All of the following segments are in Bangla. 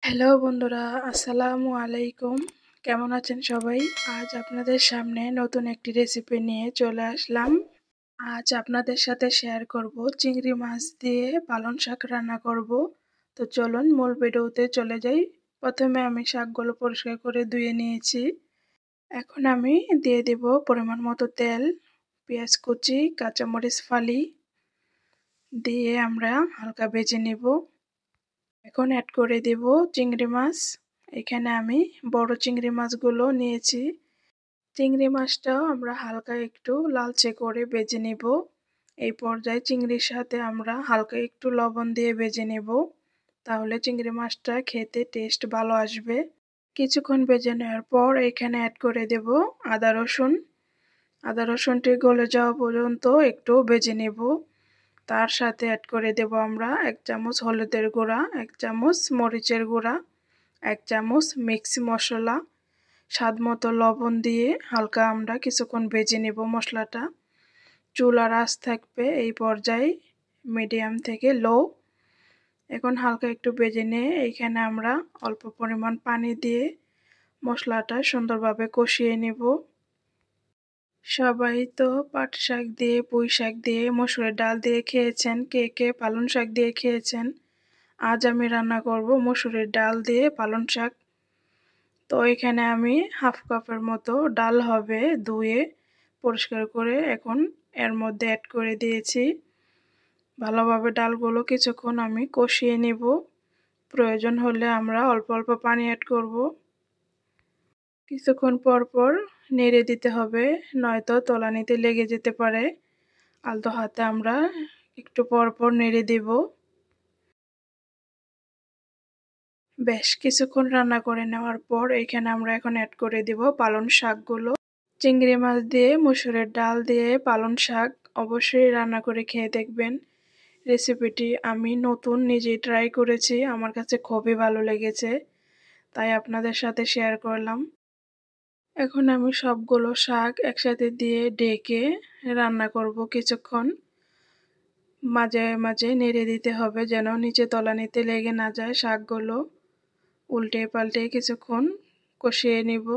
হ্যালো বন্ধুরা, আসসালামু আলাইকুম। কেমন আছেন সবাই? আজ আপনাদের সামনে নতুন একটি রেসিপি নিয়ে চলে আসলাম। আজ আপনাদের সাথে শেয়ার করব চিংড়ি মাছ দিয়ে পালং শাক রান্না করব। তো চলুন মূল ভিডিওতে চলে যাই। প্রথমে আমি শাকগুলো পরিষ্কার করে ধুয়ে নিয়েছি। এখন আমি দিয়ে দেব পরিমাণ মতো তেল, পেঁয়াজ কুচি, কাঁচামরিচ ফালি দিয়ে আমরা হালকা ভেজে নেব। এখন অ্যাড করে দেব চিংড়ি মাছ। এখানে আমি বড় চিংড়ি মাছগুলো নিয়েছি। চিংড়ি মাছটাও আমরা হালকা একটু লালচে করে ভেজে নেব। এই পর্যায়ে চিংড়ির সাথে আমরা হালকা একটু লবণ দিয়ে ভেজে নেব, তাহলে চিংড়ি মাছটা খেতে টেস্ট ভালো আসবে। কিছুক্ষণ ভেজে নেওয়ার পর এখানে অ্যাড করে দেব আদা রসুন। আদা রসুনটি গলে যাওয়া পর্যন্ত একটু ভেজে নেব। তার সাথে অ্যাড করে দেব আমরা 1 চামচ হলুদের গুঁড়া, 1 চামচ মরিচের গুঁড়া, 1 চামচ মিক্স মশলা, স্বাদ মতো লবণ দিয়ে হালকা আমরা কিছুক্ষণ ভেজে নেব মশলাটা। চুলার আঁচ থাকবে এই পর্যায়ে মিডিয়াম থেকে লো। এখন হালকা একটু ভেজে নিয়ে এইখানে আমরা অল্প পরিমাণ পানি দিয়ে মশলাটা সুন্দরভাবে কষিয়ে নেব। সবাই তো পাট শাক দিয়ে, পুঁই শাক দিয়ে, মসুরের ডাল দিয়ে খেয়েছেন, কে কে পালং শাক দিয়ে খেয়েছেন। আজ আমি রান্না করব মসুরের ডাল দিয়ে পালং শাক। তো এখানে আমি হাফ কাপের মতো ডাল হবে ধুয়ে পরিষ্কার করে এখন এর মধ্যে অ্যাড করে দিয়েছি। ভালোভাবে ডালগুলো কিছুক্ষণ আমি কষিয়ে নেব। প্রয়োজন হলে আমরা অল্প অল্প পানি অ্যাড করব। কিছুক্ষণ পর পর নেড়ে দিতে হবে, নয়তো তলানিতে লেগে যেতে পারে। আলতো হাতে আমরা একটু পর পর নেড়ে দেব। বেশ কিছুক্ষণ রান্না করে নেওয়ার পর এখানে আমরা এখন অ্যাড করে দেব পালং শাকগুলো। চিংড়ি মাছ দিয়ে মসুরের ডাল দিয়ে পালং শাক অবশ্যই রান্না করে খেয়ে দেখবেন। রেসিপিটি আমি নতুন নিজেই ট্রাই করেছি, আমার কাছে খুবই ভালো লেগেছে, তাই আপনাদের সাথে শেয়ার করলাম। এখন আমি সবগুলো শাক একসাথে দিয়ে ঢেকে রান্না করব কিছুক্ষণ। মাঝে মাঝে নেড়ে দিতে হবে যেন নিচে তলানিতে লেগে না যায় শাকগুলো। উল্টে পাল্টে কিছুক্ষণ কষিয়ে নিব।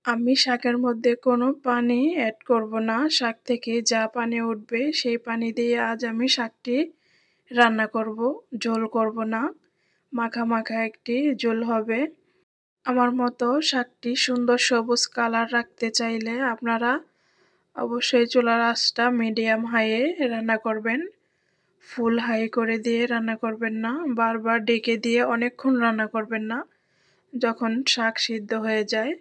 আমি শাকের মধ্যে কোনো পানি অ্যাড করব না, শাক থেকে যা পানি উঠবে সেই পানি দিয়ে আজ আমি শাকটি রান্না করব, ঝোল করব না, মাখা মাখা একটি ঝোল হবে। আমার মতো শাকটি সুন্দর সবুজ কালার রাখতে চাইলে আপনারা অবশ্যই চুলার আঁচটা মিডিয়াম হাইয়ে রান্না করবেন। ফুল হাই করে দিয়ে রান্না করবেন না, বারবার ডেকে দিয়ে অনেকক্ষণ রান্না করবেন না। যখন শাক সিদ্ধ হয়ে যায়,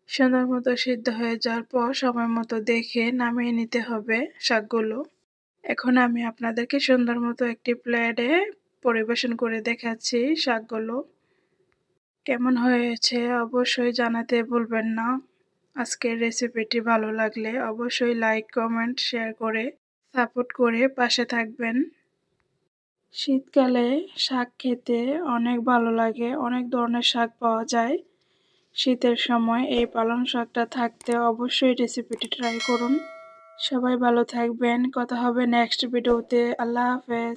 সুন্দর মতো সিদ্ধ হয়ে যাওয়ার পর সময় মতো দেখে নামিয়ে নিতে হবে শাকগুলো। এখন আমি আপনাদেরকে সুন্দর মতো একটি প্লেটে পরিবেশন করে দেখাচ্ছি শাকগুলো। কেমন হয়েছে অবশ্যই জানাতে ভুলবেন না। আজকের রেসিপিটি ভালো লাগলে অবশ্যই লাইক, কমেন্ট, শেয়ার করে সাপোর্ট করে পাশে থাকবেন। শীতকালে শাক খেতে অনেক ভালো লাগে, অনেক ধরনের শাক পাওয়া যায়। শীতের সময় এই পালং শাকটা থাকতে অবশ্যই রেসিপিটি ট্রাই করুন। সবাই ভালো থাকবেন, কথা হবে নেক্সট ভিডিওতে। আল্লাহ হাফেজ।